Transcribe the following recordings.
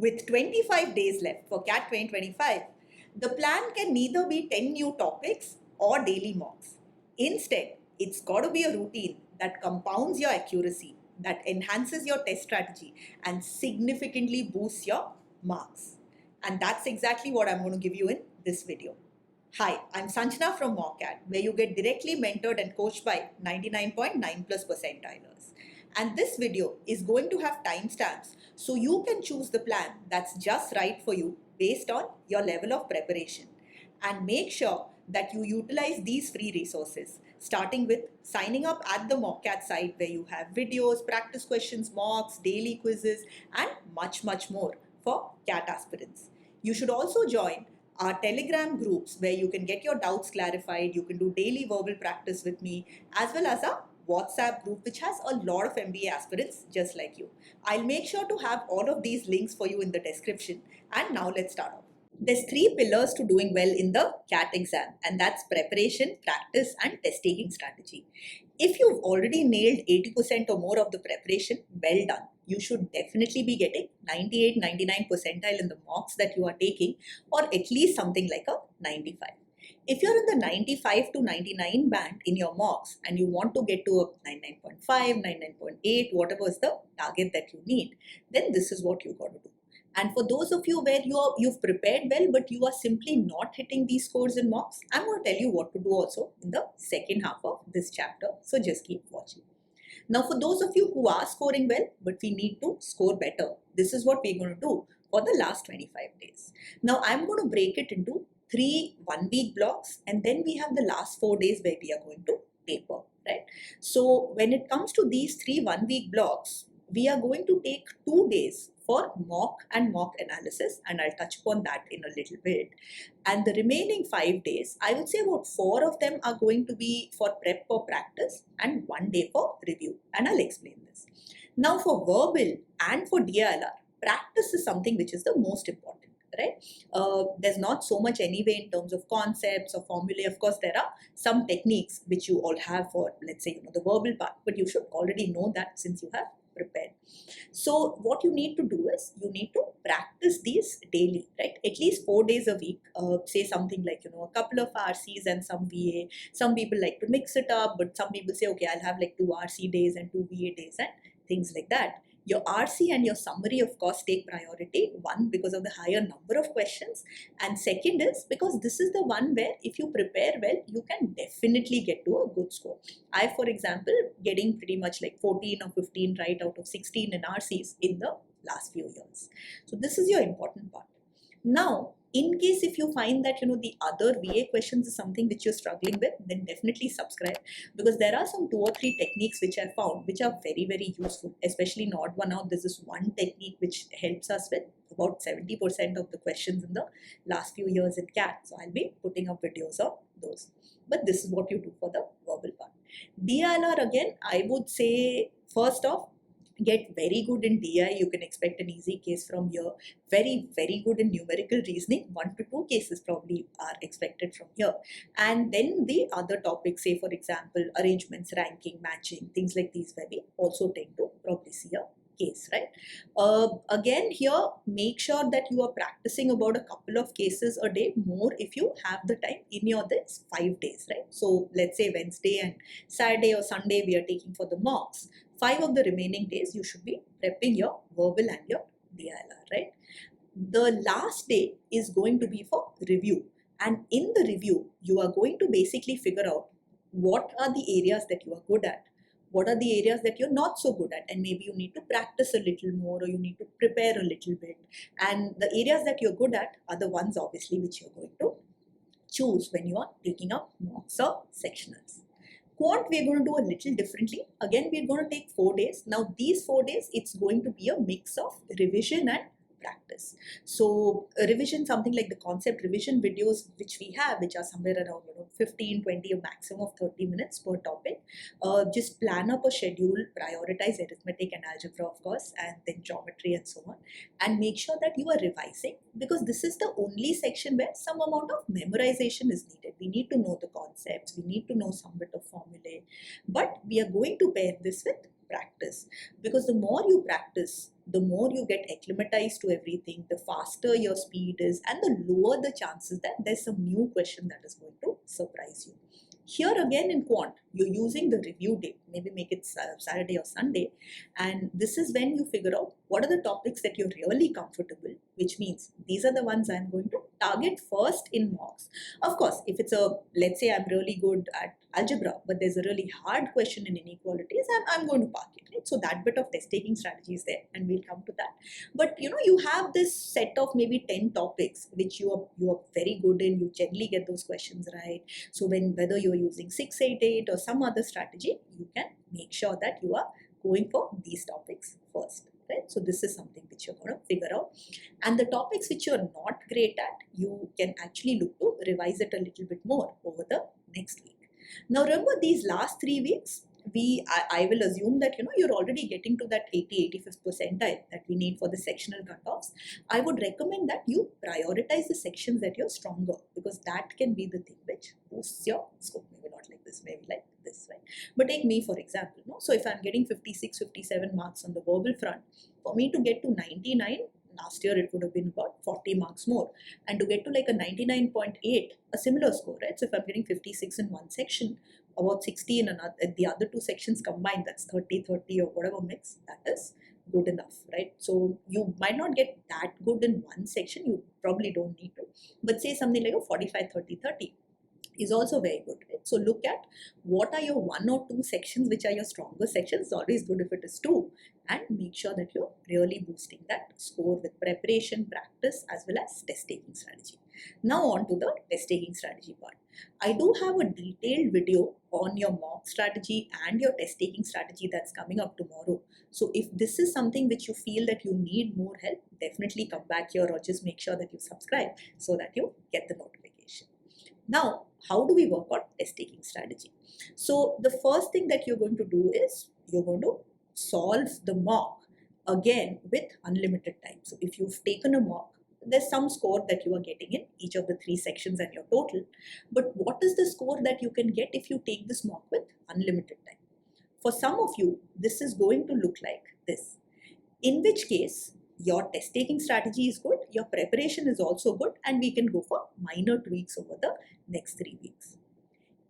With 25 days left for CAT 2025, the plan can neither be 10 new topics or daily mocks. Instead, it's got to be a routine that compounds your accuracy, that enhances your test strategy, and significantly boosts your marks. And that's exactly what I'm going to give you in this video. Hi, I'm Sanjana from MockCat, where you get directly mentored and coached by 99.9 plus percentilers. And this video is going to have timestamps so you can choose the plan that's just right for you based on your level of preparation. And make sure that you utilize these free resources, starting with signing up at the MockCat site where you have videos, practice questions, mocks, daily quizzes, and much more for CAT aspirants. You should also join our Telegram groups where you can get your doubts clarified, you can do daily verbal practice with me, as well as a WhatsApp group which has a lot of MBA aspirants just like you. I'll make sure to have all of these links for you in the description. And now let's start off. There's three pillars to doing well in the CAT exam, and that's preparation, practice, and test taking strategy. If you've already nailed 80% or more of the preparation, well done. You should definitely be getting 98, 99 percentile in the mocks that you are taking, or at least something like a 95. If you're in the 95 to 99 band in your mocks and you want to get to a 99.5, 99.8, whatever is the target that you need, then this is what you got to do. And for those of you where you've prepared well, but you are simply not hitting these scores in mocks, I'm going to tell you what to do also in the second half of this chapter. So just keep watching. Now, for those of you who are scoring well, but we need to score better, this is what we're going to do for the last 25 days. Now, I'm going to break it into 3 1-week blocks, and then we have the last 4 days where we are going to taper, right? So when it comes to these 3 1-week blocks, we are going to take 2 days for mock and mock analysis, and I'll touch upon that in a little bit. And the remaining 5 days, I would say about 4 of them are going to be for prep or practice and 1 day for review, and I'll explain this. Now for verbal and for DILR, practice is something which is the most important, right? There's not so much anyway in terms of concepts or formulae. Of course, there are some techniques which you all have for, let's say, the verbal part, but you should already know that since you have prepared. So what you need to do is you need to practice these daily, right? At least 4 days a week. Say something like, a couple of RCs and some VA. Some people like to mix it up, but some people say, okay, I'll have like 2 RC days and 2 VA days and things like that. Your RC and your summary, of course, take priority. One, because of the higher number of questions. And second is because this is the one where if you prepare well, you can definitely get to a good score. I, for example, getting pretty much like 14 or 15 right out of 16 in RCs in the last few years. So this is your important part. Now, in case if you find that the other VA questions is something which you're struggling with, then definitely subscribe, because there are some 2 or 3 techniques which I found which are very useful, especially in odd one out. This is one technique which helps us with about 70% of the questions in the last few years in CAT. So I'll be putting up videos of those. But this is what you do for the verbal part. DILR, again, I would say first off, get very good in DI. You can expect an easy case from here. Very good in numerical reasoning. 1 to 2 cases probably are expected from here. And then the other topics, say for example, arrangements, ranking, matching, things like these, where we also tend to probably see a case, right? Again, here, make sure that you are practicing about a couple of cases a day, more if you have the time in your this 5 days, right? So let's say Wednesday and Saturday or Sunday we are taking for the mocks. 5 of the remaining days you should be prepping your verbal and your DILR, right? The last day is going to be for review, and in the review you are going to basically figure out what are the areas that you are good at, what are the areas that you're not so good at, and maybe you need to practice a little more or you need to prepare a little bit. And the areas that you're good at are the ones obviously which you're going to choose when you are taking up mocks or sectionals. Quant, we're going to do a little differently. Again, we're going to take 4 days. Now, these 4 days, it's going to be a mix of revision and practice. So, revision, something like the concept revision videos which we have, which are somewhere around 15, 20, a maximum of 30 minutes per topic. Just plan up a schedule, prioritize arithmetic and algebra, of course, and then geometry and so on. And make sure that you are revising, because this is the only section where some amount of memorization is needed. We need to know the concepts, we need to know some bit of formulae, but we are going to pair this with practice, because the more you practice, the more you get acclimatized to everything, the faster your speed is, and the lower the chances that there's some new question that is going to surprise you. Here again in quant, you're using the review date, maybe make it Saturday or Sunday, and this is when you figure out what are the topics that you're really comfortable, which means these are the ones I'm going to target first in mocks. Of course, if it's let's say I'm really good at algebra, but there's a really hard question in inequalities, I'm going to park it, right? So that bit of test taking strategy is there, and we'll come to that. But you have this set of maybe 10 topics which you are very good in, you generally get those questions right. So whether you're using 688 or some other strategy, you can make sure that you are going for these topics first. Right? So this is something which you're going to figure out. And the topics which you're not great at, you can actually look to revise it a little bit more over the next week. Now remember, these last 3 weeks, I will assume that you're already getting to that 80-85th percentile that we need for the sectional cutoffs. I would recommend that you prioritize the sections that you're stronger, because that can be the thing which boosts your score. Maybe not like this, maybe like this, right? But take me for example. So if I'm getting 56, 57 marks on the verbal front, for me to get to 99, last year it would have been about 40 marks more, and to get to like a 99.8, a similar score, right? So if I'm getting 56 in one section, about 60 in another, the other two sections combined, that's 30-30 or whatever mix, that is good enough, right? So you might not get that good in one section, you probably don't need to, but say something like a 45-30-30 is also very good, right? So look at what are your 1 or 2 sections which are your stronger sections. It's always good if it is 2, and make sure that you're really boosting that score with preparation, practice, as well as test taking strategy. Now on to the test taking strategy part. I do have a detailed video on your mock strategy and your test taking strategy that's coming up tomorrow. So if this is something which you feel that you need more help, definitely come back here or just make sure that you subscribe so that you get the notification. Now, how do we work on test taking strategy? So the first thing that you're going to do is you're going to solve the mock again with unlimited time. So if you've taken a mock, there's some score that you are getting in each of the 3 sections and your total. But what is the score that you can get if you take this mock with unlimited time? For some of you, this is going to look like this. In which case, your test taking strategy is good, your preparation is also good, and we can go for minor tweaks over the next 3 weeks.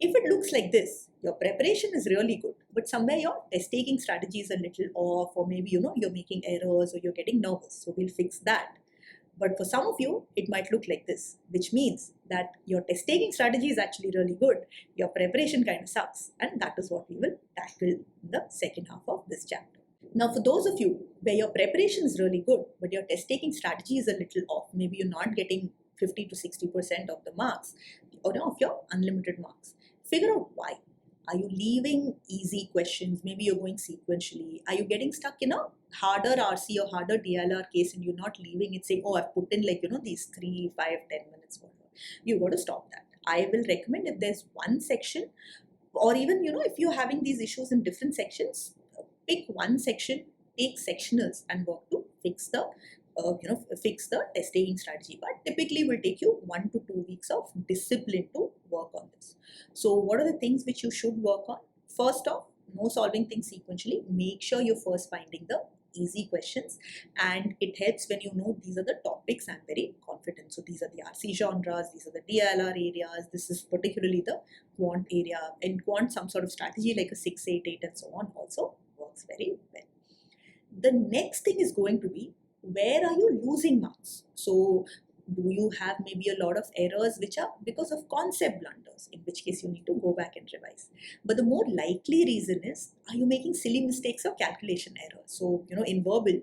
If it looks like this, your preparation is really good, but somewhere your test taking strategy is a little off, or maybe you're making errors or you're getting nervous, so we'll fix that. But for some of you, it might look like this, which means that your test taking strategy is actually really good, your preparation kind of sucks, and that is what we will tackle in the second half of this chapter. Now, for those of you where your preparation is really good, but your test taking strategy is a little off, maybe you're not getting 50 to 60% of the marks or of your unlimited marks, figure out why. Are you leaving easy questions? Maybe you're going sequentially. Are you getting stuck in a harder RC or harder DLR case and you're not leaving it saying, oh, I've put in these 3, 5, 10 minutes, whatever. You've got to stop that. I will recommend if there's one section, or even, if you're having these issues in different sections, pick one section, take sectionals and work to fix the test taking strategy. But typically will take you 1 to 2 weeks of discipline to work on this. So what are the things which you should work on? First off, no solving things sequentially. Make sure you're first finding the easy questions, and it helps when you know these are the topics I'm very confident. So these are the RC genres, these are the DLR areas, this is particularly the quant area. In quant, some sort of strategy like a 688 and so on also works very well. The next thing is going to be, where are you losing marks? So do you have maybe a lot of errors which are because of concept blunders, in which case you need to go back and revise. But the more likely reason is, are you making silly mistakes or calculation errors? So, in verbal,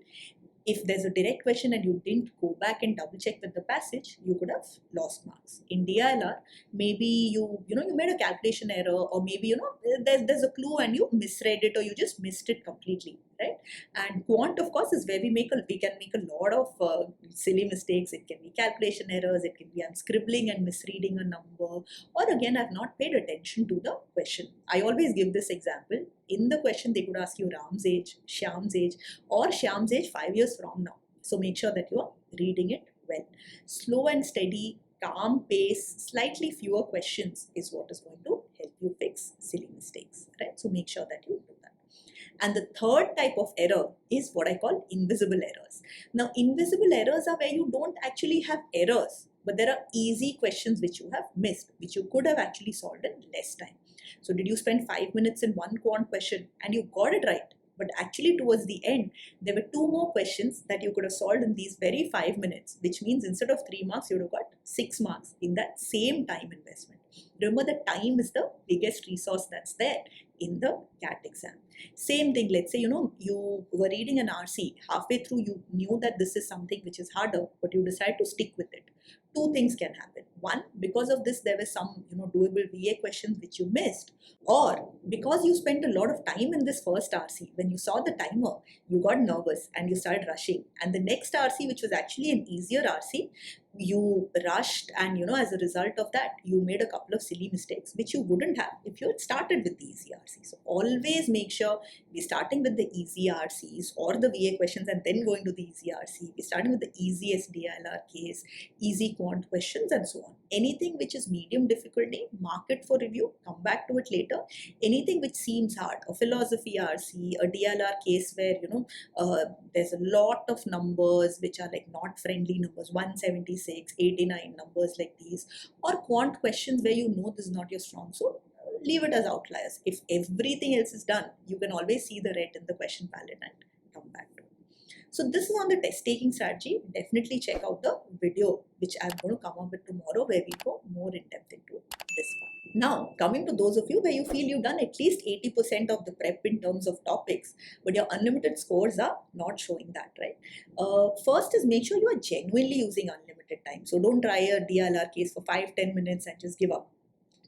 if there's a direct question and you didn't go back and double check with the passage, you could have lost marks. In DILR, maybe you made a calculation error, or maybe there's a clue and you misread it, or you just missed it completely, right? And quant, of course, is where we can make a lot of silly mistakes. It can be calculation errors, it can be I'm scribbling and misreading a number, or again I've not paid attention to the question. I always give this example. In the question, they could ask you Ram's age, Shyam's age, or Shyam's age 5 years from now. So make sure that you are reading it well. Slow and steady, calm pace, slightly fewer questions is what is going to help you fix silly mistakes, right? So make sure that you do that. And the third type of error is what I call invisible errors. Now, invisible errors are where you don't actually have errors, but there are easy questions which you have missed, which you could have actually solved in less time. So, did you spend 5 minutes in one quant question and you got it right? But actually, towards the end, there were two more questions that you could have solved in these very 5 minutes, which means instead of 3 marks, you would have got 6 marks in that same time investment. Remember that time is the biggest resource that's there in the CAT exam. Same thing, let's say, you were reading an RC, halfway through you knew that this is something which is harder, but you decide to stick with it. Two things can happen. One, because of this, there were some, doable VA questions which you missed. Or because you spent a lot of time in this first RC, when you saw the timer, you got nervous and you started rushing. And the next RC, which was actually an easier RC, you rushed, and as a result of that, you made a couple of silly mistakes which you wouldn't have if you had started with the easy RC. So always make sure we're starting with the easy RCs or the VA questions and then going to the easy RC. We're starting with the easiest DLR case, easy quant questions, and so on. Anything which is medium difficulty, mark it for review, come back to it later. Anything which seems hard, a philosophy RC, a DLR case where there's a lot of numbers which are like not friendly numbers, 176, 89 numbers like these, or quant questions where this is not your strong suit, leave it as outliers. If everything else is done, you can always see the red in the question palette and come back to it. So this is on the test taking strategy. Definitely check out the video which I'm going to come up with tomorrow, where we go more in depth into this part. Now, coming to those of you where you feel you've done at least 80% of the prep in terms of topics, but your unlimited scores are not showing that, right? First is make sure you are genuinely using unlimited time. So don't try a DLR case for 5-10 minutes and just give up.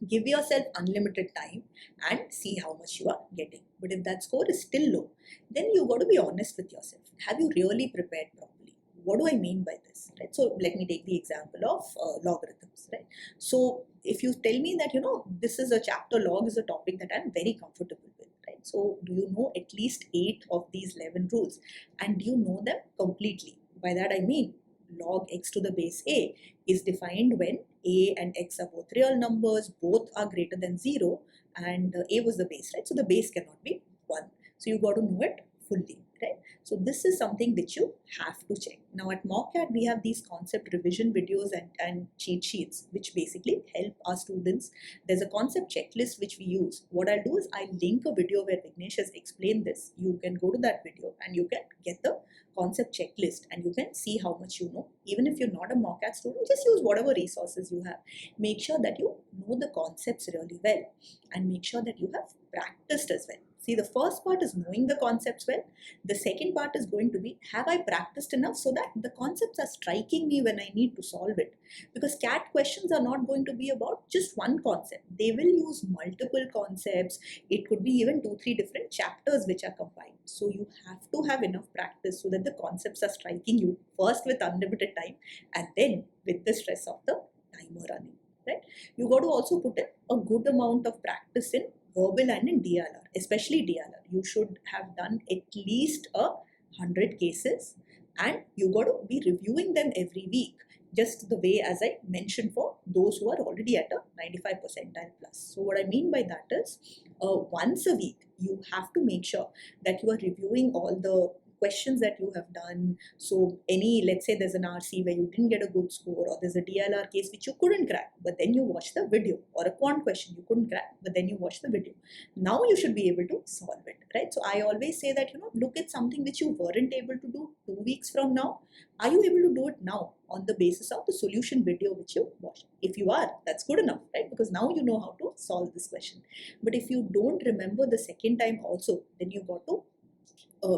Give yourself unlimited time and see how much you are getting. But if that score is still low, then you got to be honest with yourself. Have you really prepared properly? What do I mean by this? Right? So let me take the example of logarithms. Right? So if you tell me that this is a chapter, log is a topic that I'm very comfortable with. Right? So do you know at least 8 of these 11 rules, and do you know them completely? By that I mean log x to the base a is defined when a and x are both real numbers, both are greater than 0, and a was the base, right? So the base cannot be 1. So you got to know it fully, right? So this is something which you have to check. Now at MockCat, we have these concept revision videos and cheat sheets which basically help our students. There's a concept checklist which we use. What I'll do is I'll link a video where Vignesh has explained this. You can go to that video and you can get the concept checklist and you can see how much you know. Even if you're not a MockCat student, just use whatever resources you have. Make sure that you know the concepts really well and make sure that you have practiced as well. See, the first part is knowing the concepts well. The second part is going to be, have I practiced enough so that the concepts are striking me when I need to solve it? Because CAT questions are not going to be about just one concept. They will use multiple concepts. It could be even 2-3 different chapters which are combined. So you have to have enough practice so that the concepts are striking you first with unlimited time and then with the stress of the timer running. Right? You got to also put in a good amount of practice in verbal and in DLR, especially DLR. You should have done at least 100 cases and you got to be reviewing them every week, just the way as I mentioned for those who are already at a 95 percentile plus. So what I mean by that is once a week, you have to make sure that you are reviewing all the questions that you have done. So let's say there's an RC where you didn't get a good score, or there's a DLR case which you couldn't crack, but then you watch the video, or a quant question you couldn't crack, but then you watch the video. Now you should be able to solve it, right? So I always say that, look at something which you weren't able to do 2 weeks from now. Are you able to do it now on the basis of the solution video which you watched? If you are, that's good enough, right? Because now you know how to solve this question. But if you don't remember the second time also, then you got to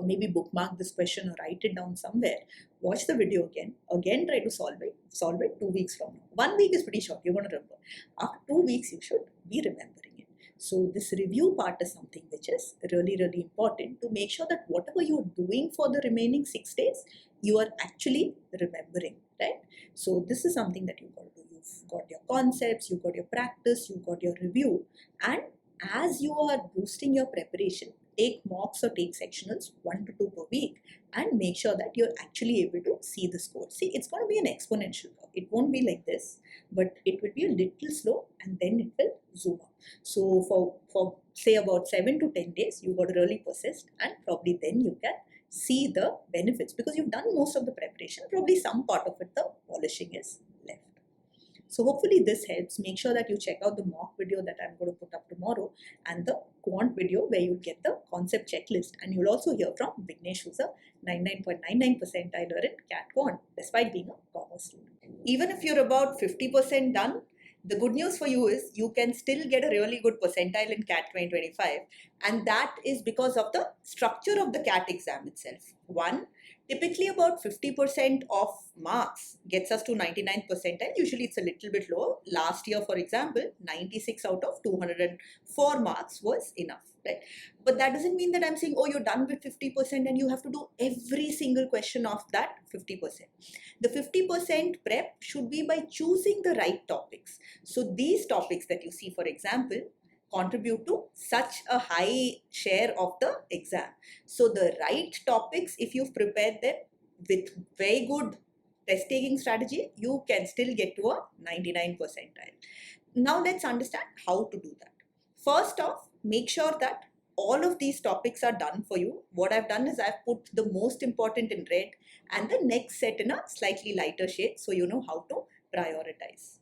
maybe bookmark this question or write it down somewhere. Watch the video again try to solve it 2 weeks from now. 1 week is pretty short, you're going to remember. After 2 weeks, you should be remembering it. So this review part is something which is really, really important to make sure that whatever you're doing for the remaining 6 days, you are actually remembering, right? So this is something that you've got to do. You've got your concepts, you've got your practice, you've got your review, and as you are boosting your preparation, take mocks or take sectionals 1 to 2 per week and make sure that you're actually able to see the score. See, it's going to be an exponential curve. It won't be like this, but it will be a little slow and then it will zoom up. So for say about 7 to 10 days, you got to really persist, and probably then you can see the benefits because you've done most of the preparation. Probably some part of it, the polishing is left. So hopefully this helps. Make sure that you check out the mock video that I'm going to put up tomorrow and the quant video where you'll get the concept checklist, and you'll also hear from Vignesh, who's a 99.99 percentiler in CAT quant despite being a commerce student. Even if you're about 50% done, the good news for you is you can still get a really good percentile in CAT 2025, and that is because of the structure of the CAT exam itself. One, typically about 50% of marks gets us to 99th percentile. Usually it's a little bit lower. Last year, for example, 96 out of 204 marks was enough, right? But that doesn't mean that I'm saying, oh, you're done with 50% and you have to do every single question of that 50%. The 50% prep should be by choosing the right topics. So these topics that you see, for example, contribute to such a high share of the exam. So the right topics, if you've prepared them with very good test taking strategy, you can still get to a 99 percentile. Now let's understand how to do that. First off, make sure that all of these topics are done for you. What I've done is I've put the most important in red and the next set in a slightly lighter shade, so you know how to prioritize.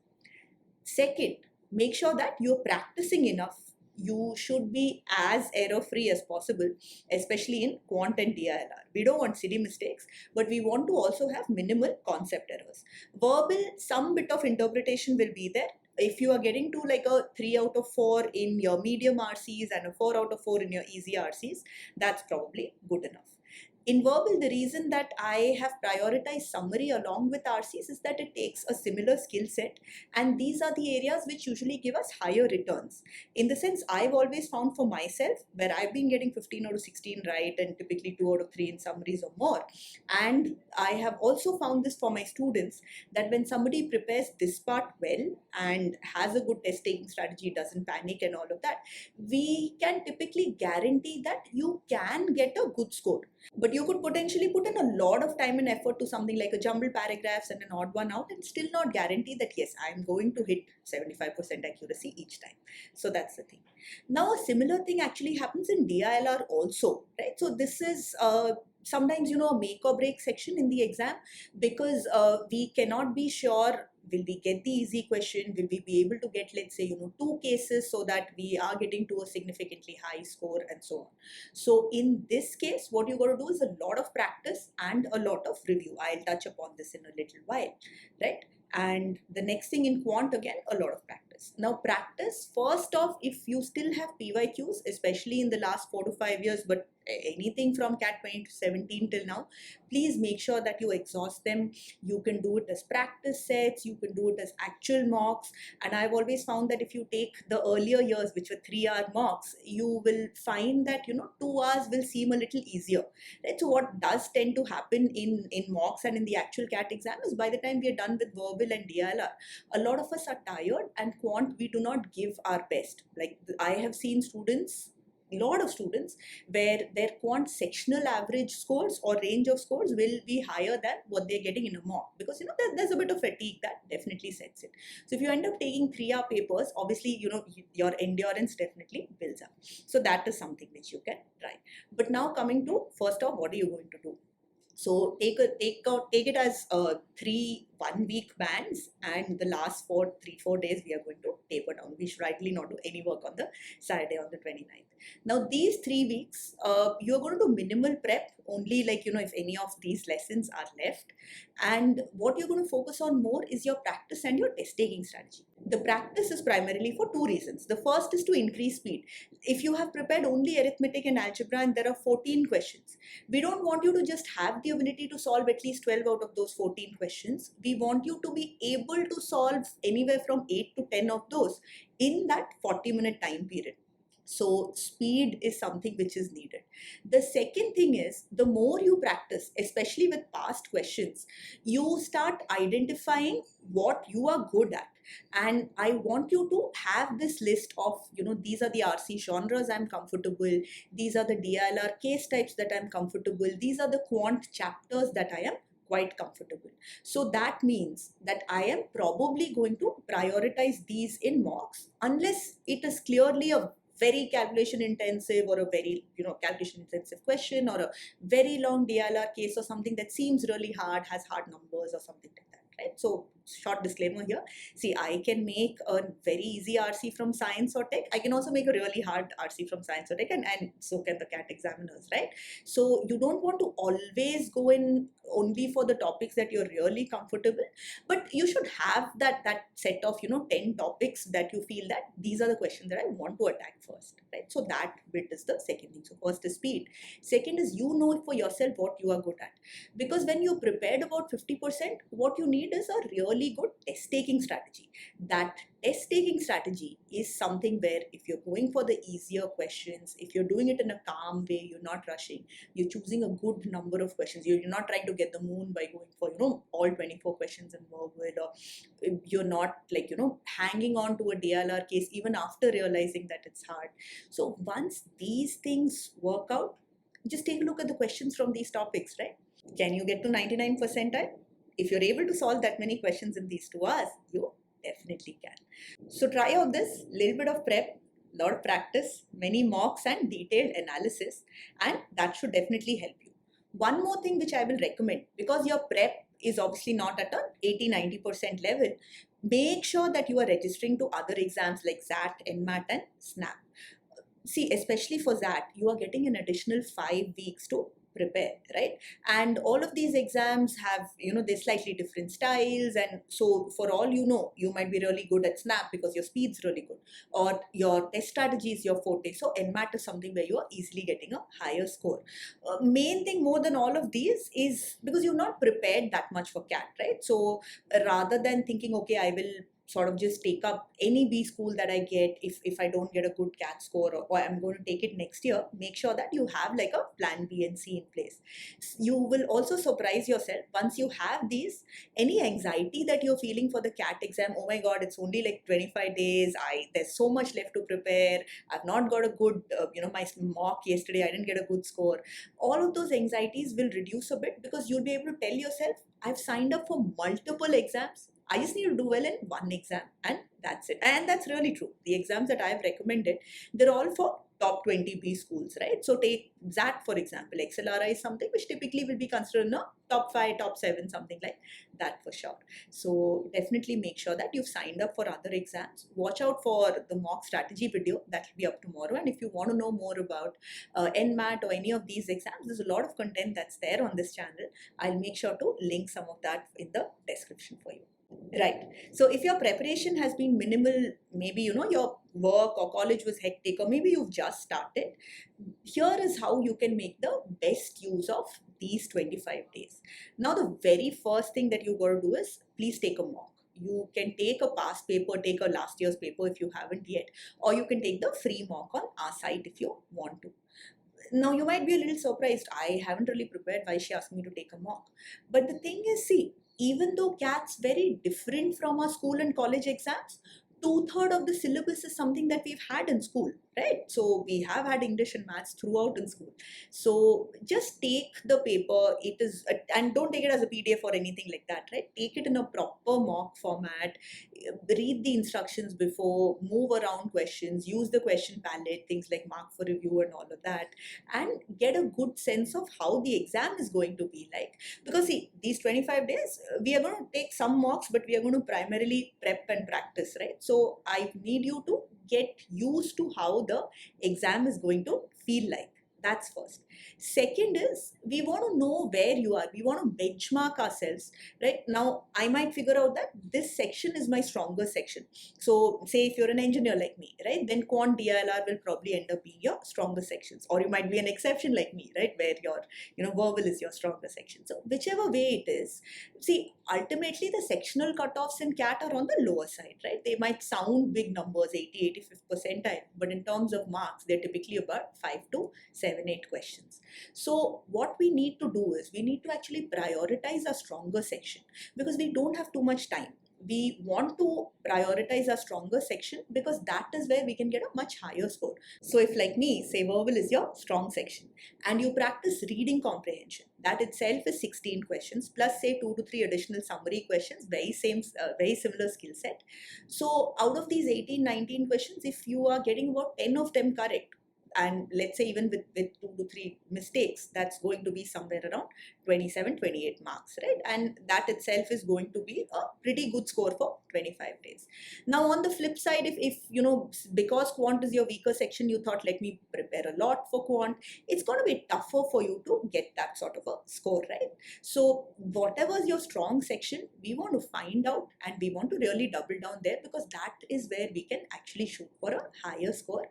Second, make sure that you're practicing enough. You should be as error-free as possible, especially in quant and DILR. We don't want silly mistakes, but we want to also have minimal concept errors. Verbal, some bit of interpretation will be there. If you are getting to like a 3 out of 4 in your medium RCs and a 4 out of 4 in your easy RCs, that's probably good enough. In verbal, the reason that I have prioritized summary along with RCs is that it takes a similar skill set, and these are the areas which usually give us higher returns. In the sense, I've always found for myself where I've been getting 15 out of 16 right and typically 2 out of 3 in summaries or more. And I have also found this for my students that when somebody prepares this part well and has a good test taking strategy, doesn't panic and all of that, we can typically guarantee that you can get a good score. But you could potentially put in a lot of time and effort to something like a jumbled paragraphs and an odd one out and still not guarantee that, yes, I'm going to hit 75% accuracy each time. So that's the thing. Now, a similar thing actually happens in DILR also, right? So this is sometimes, you know, a make or break section in the exam because we cannot be sure, will we get the easy question? Will we be able to get, let's say, 2 cases so that we are getting to a significantly high score and so on. So in this case, what you got to do is a lot of practice and a lot of review. I'll touch upon this in a little while, right? And the next thing in quant, again, a lot of practice. Now practice, first off, if you still have PYQs, especially in the last 4 to 5 years, but anything from CAT 2017 till now, please make sure that you exhaust them. You can do it as practice sets, you can do it as actual mocks, and I've always found that if you take the earlier years, which were 3-hour mocks, you will find that 2 hours will seem a little easier, right? So what does tend to happen in mocks and in the actual CAT exam is by the time we are done with verbal and DILR, a lot of us are tired, and quant we do not give our best. Like I have seen students, a lot of students, where their quant sectional average scores or range of scores will be higher than what they're getting in a mock, because there's a bit of fatigue that definitely sets it. So if you end up taking 3-hour papers, obviously your endurance definitely builds up. So that is something which you can try. But now coming to, first off, what are you going to do? So take it as 3 1-week bands, and the last 3-4 days we are going to taper down. We should ideally not do any work on the Saturday on the 29th. Now these 3 weeks, you're going to do minimal prep, only like if any of these lessons are left, and what you're going to focus on more is your practice and your test taking strategy. The practice is primarily for 2 reasons. The first is to increase speed. If you have prepared only arithmetic and algebra and there are 14 questions, we don't want you to just have the ability to solve at least 12 out of those 14 questions. We want you to be able to solve anywhere from 8 to 10 of those in that 40-minute time period. So speed is something which is needed. The second thing is, the more you practice, especially with past questions, you start identifying what you are good at. And I want you to have this list of, these are the RC genres I'm comfortable, these are the DILR case types that I'm comfortable, these are the quant chapters that I am quite comfortable. So that means that I am probably going to prioritize these in mocks, unless it is clearly a very calculation intensive or a very calculation intensive question, or a very long DLR case or something that seems really hard, has hard numbers or something like that, right? So short disclaimer here. See, I can make a very easy RC from science or tech. I can also make a really hard RC from science or tech, and so can the CAT examiners, right? So you don't want to always go in only for the topics that you're really comfortable, but you should have that set of 10 topics that you feel that these are the questions that I want to attack first, right? So that bit is the second thing. So first is speed. Second is for yourself what you are good at, because when you're prepared about 50%, what you need is a really good test taking strategy. That test taking strategy is something where if you're going for the easier questions, if you're doing it in a calm way, you're not rushing, you're choosing a good number of questions, you're not trying to get the moon by going for all 24 questions in Word, or you're not hanging on to a DLR case even after realizing that it's hard. So once these things work out, just take a look at the questions from these topics, right? Can you get to 99 percentile? If you're able to solve that many questions in these 2 hours, you definitely can. So try out this little bit of prep, lot of practice, many mocks and detailed analysis, and that should definitely help you. One more thing which I will recommend, because your prep is obviously not at an 80-90% level, make sure that you are registering to other exams like XAT, NMAT and SNAP. See, especially for that, you are getting an additional 5 weeks to prepare, right? And all of these exams have, they're slightly different styles. And so for all you might be really good at SNAP because your speed's really good, or your test strategy is your forte. So NMAT is something where you are easily getting a higher score. Main thing more than all of these is because you're not prepared that much for CAT, right? So rather than thinking, okay, I will sort of just take up any B school that I get if I don't get a good CAT score, or I'm going to take it next year, make sure that you have like a plan B and C in place. You will also surprise yourself once you have these. Any anxiety that you're feeling for the CAT exam, oh my God, it's only like 25 days, there's so much left to prepare, I've not got a good, my mock yesterday, I didn't get a good score. All of those anxieties will reduce a bit because you'll be able to tell yourself, I've signed up for multiple exams, I just need to do well in one exam and that's it. And that's really true. The exams that I've recommended, they're all for top 20 B schools, right? So take XAT, for example. XLRI is something which typically will be considered in a top 5, top 7, something like that for sure. So definitely make sure that you've signed up for other exams. Watch out for the mock strategy video. That will be up tomorrow. And if you want to know more about NMAT or any of these exams, there's a lot of content that's there on this channel. I'll make sure to link some of that in the description for you. Right. So if your preparation has been minimal, maybe your work or college was hectic, or maybe you've just started, here is how you can make the best use of these 25 days. Now, the very first thing that you got to do is please take a mock. You can take a past paper, take a last year's paper if you haven't yet, or you can take the free mock on our site if you want to. Now, you might be a little surprised. I haven't really prepared. Why she asked me to take a mock? But the thing is, see, even though CAT's very different from our school and college exams, 2/3 of the syllabus is something that we've had in school, right? So we have had English and maths throughout in school. So just take the paper, and don't take it as a PDF or anything like that, right? Take it in a proper mock format, read the instructions before, move around questions, use the question palette, things like mark for review and all of that, and get a good sense of how the exam is going to be like. Because see, these 25 days, we are going to take some mocks, but we are going to primarily prep and practice, right? So I need you to get used to how the exam is going to feel like. That's first. Second is, we want to know where you are. We want to benchmark ourselves, right? Now, I might figure out that this section is my stronger section. So say if you're an engineer like me, right, then quant DLR will probably end up being your stronger sections. Or you might be an exception like me, right, where your, verbal is your stronger section. So whichever way it is, see, ultimately the sectional cutoffs in CAT are on the lower side, right? They might sound big numbers, 80, 85th percentile, but in terms of marks, they're typically about 5 to 7. 7-8 questions. So what we need to do is we need to actually prioritize our stronger section because we don't have too much time. We want to prioritize our stronger section because that is where we can get a much higher score. So if like me, say verbal is your strong section and you practice reading comprehension, that itself is 16 questions plus say 2 to 3 additional summary questions, very similar skill set. So out of these 18, 19 questions, if you are getting about 10 of them correct, and let's say even with 2 to 3 mistakes, that's going to be somewhere around 27, 28 marks, right? And that itself is going to be a pretty good score for 25 days. Now on the flip side, if you know, because quant is your weaker section, you thought let me prepare a lot for quant, it's going to be tougher for you to get that sort of a score, right? So whatever is your strong section, we want to find out and we want to really double down there because that is where we can actually shoot for a higher score.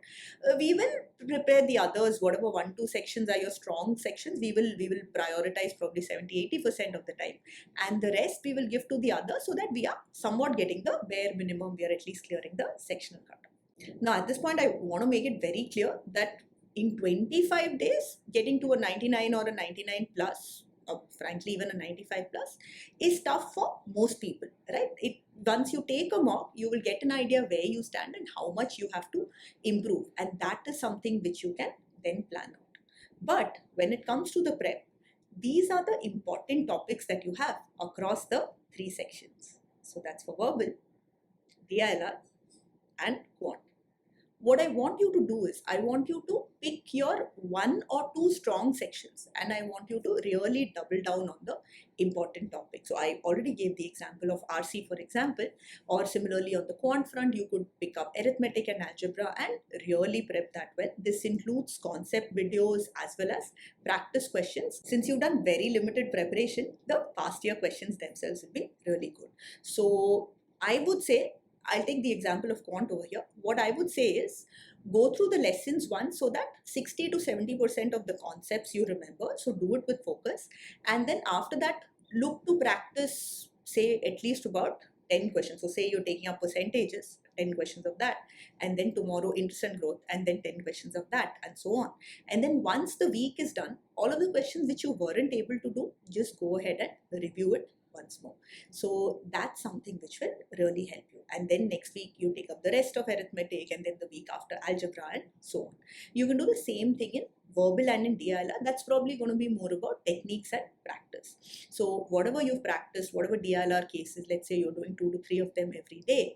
We will prepare the others, whatever 1-2 sections are your strong sections, we will prioritize probably 70-80% of the time, and the rest we will give to the others so that we are somewhat getting the bare minimum, we are at least clearing the sectional cutoff. Now at this point I want to make it very clear that in 25 days getting to a 99 or a 99 plus, or frankly even a 95 plus, is tough for most people, right? Once you take a mock, you will get an idea where you stand and how much you have to improve, and that is something which you can then plan out. But when it comes to the prep, these are the important topics that you have across the 3 sections. So that's for verbal, DILR and quant. What I want you to do is I want you to pick your 1 or 2 strong sections and I want you to really double down on the important topics. So I already gave the example of RC, for example, or similarly on the quant front, you could pick up arithmetic and algebra and really prep that well. This includes concept videos as well as practice questions. Since you've done very limited preparation, the past year questions themselves will be really good. So I would say, I'll take the example of quant over here. What I would say is go through the lessons once so that 60 to 70% of the concepts you remember. So do it with focus. And then after that, look to practice, say at least about 10 questions. So say you're taking up percentages, 10 questions of that. And then tomorrow interest and growth and then 10 questions of that and so on. And then once the week is done, all of the questions which you weren't able to do, just go ahead and review it once more. So that's something which will really help you. And then next week you take up the rest of arithmetic and then the week after algebra and so on. You can do the same thing in verbal and in DILR. That's probably going to be more about techniques and practice. So whatever you've practiced, whatever DILR cases, let's say you're doing 2 to 3 of them every day,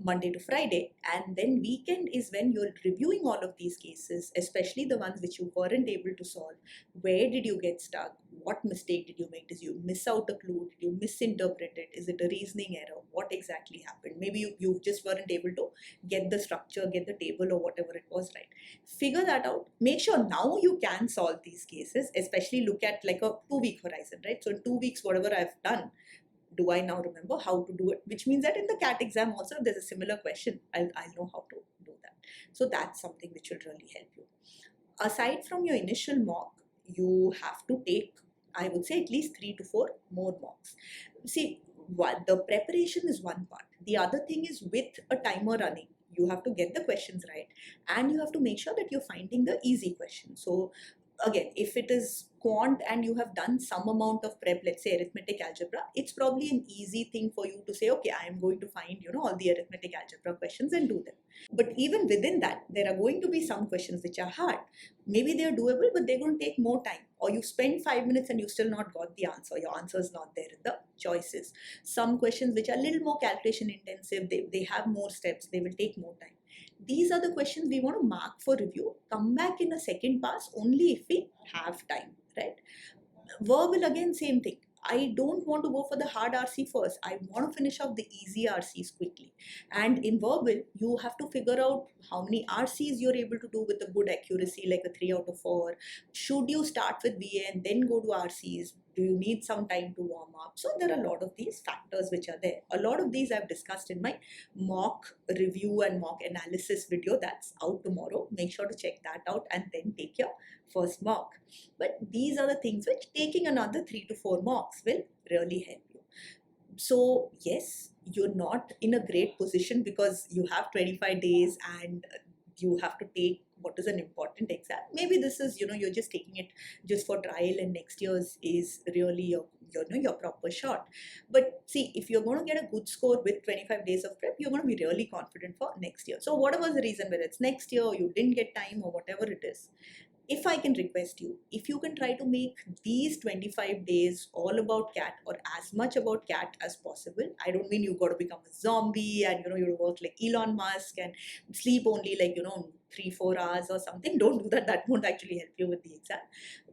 Monday to Friday, and then weekend is when you're reviewing all of these cases, especially the ones which you weren't able to solve. Where did you get stuck? What mistake did you make? Did you miss out a clue? Did you misinterpret it? Is it a reasoning error? What exactly happened? Maybe you just weren't able to get the structure, get the table or whatever it was right. Figure that out. Make sure now you can solve these cases, especially look at like a 2-week horizon, right? So in 2 weeks, whatever I've done, do I now remember how to do it? Which means that in the CAT exam also, if there's a similar question, I'll know how to do that. So that's something which will really help you. Aside from your initial mock, you have to take, I would say, at least 3 to 4 more mocks. See, the preparation is one part. The other thing is with a timer running, you have to get the questions right and you have to make sure that you're finding the easy questions. So again, if it is quant and you have done some amount of prep, let's say arithmetic algebra, it's probably an easy thing for you to say, okay, I am going to find, all the arithmetic algebra questions and do them. But even within that, there are going to be some questions which are hard. Maybe they're doable, but they're going to take more time. Or you spend 5 minutes and you still not got the answer. Your answer is not there in the choices. Some questions which are a little more calculation intensive, they have more steps, they will take more time. These are the questions we want to mark for review. Come back in a second pass only if we have time, right? Verbal, again, same thing. I don't want to go for the hard RC first. I want to finish off the easy RCs quickly. And in verbal, you have to figure out how many RCs you're able to do with a good accuracy, like a 3 out of 4. Should you start with VA and then go to RCs? Do you need some time to warm up? So there are a lot of these factors which are there. A lot of these I've discussed in my mock review and mock analysis video that's out tomorrow. Make sure to check that out and then take your first mock. But these are the things which taking another 3 to 4 mocks will really help you. So yes, you're not in a great position because you have 25 days and you have to take what is an important exam. Maybe this is, you're just taking it just for trial, and next year's is really your proper shot. But see, if you're going to get a good score with 25 days of prep, you're going to be really confident for next year. So whatever the reason, whether it's next year or you didn't get time or whatever it is, if I can request you, if you can try to make these 25 days all about CAT, or as much about CAT as possible. I don't mean you've got to become a zombie and you work like Elon Musk and sleep only like 3-4 hours or something. Don't do that. That won't actually help you with the exam.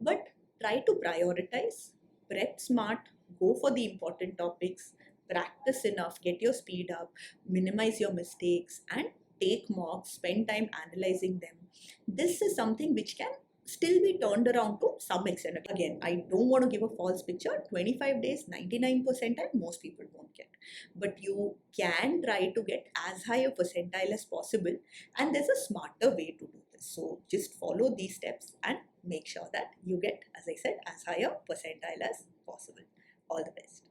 But try to prioritize, prep smart, go for the important topics, practice enough, get your speed up, minimize your mistakes, and take mocks, spend time analyzing them. This is something which can still be turned around to some extent. Again, I don't want to give a false picture. 25 days, 99 percentile, most people won't get. But you can try to get as high a percentile as possible, and there's a smarter way to do this. So just follow these steps and make sure that you get, as I said, as high a percentile as possible. All the best.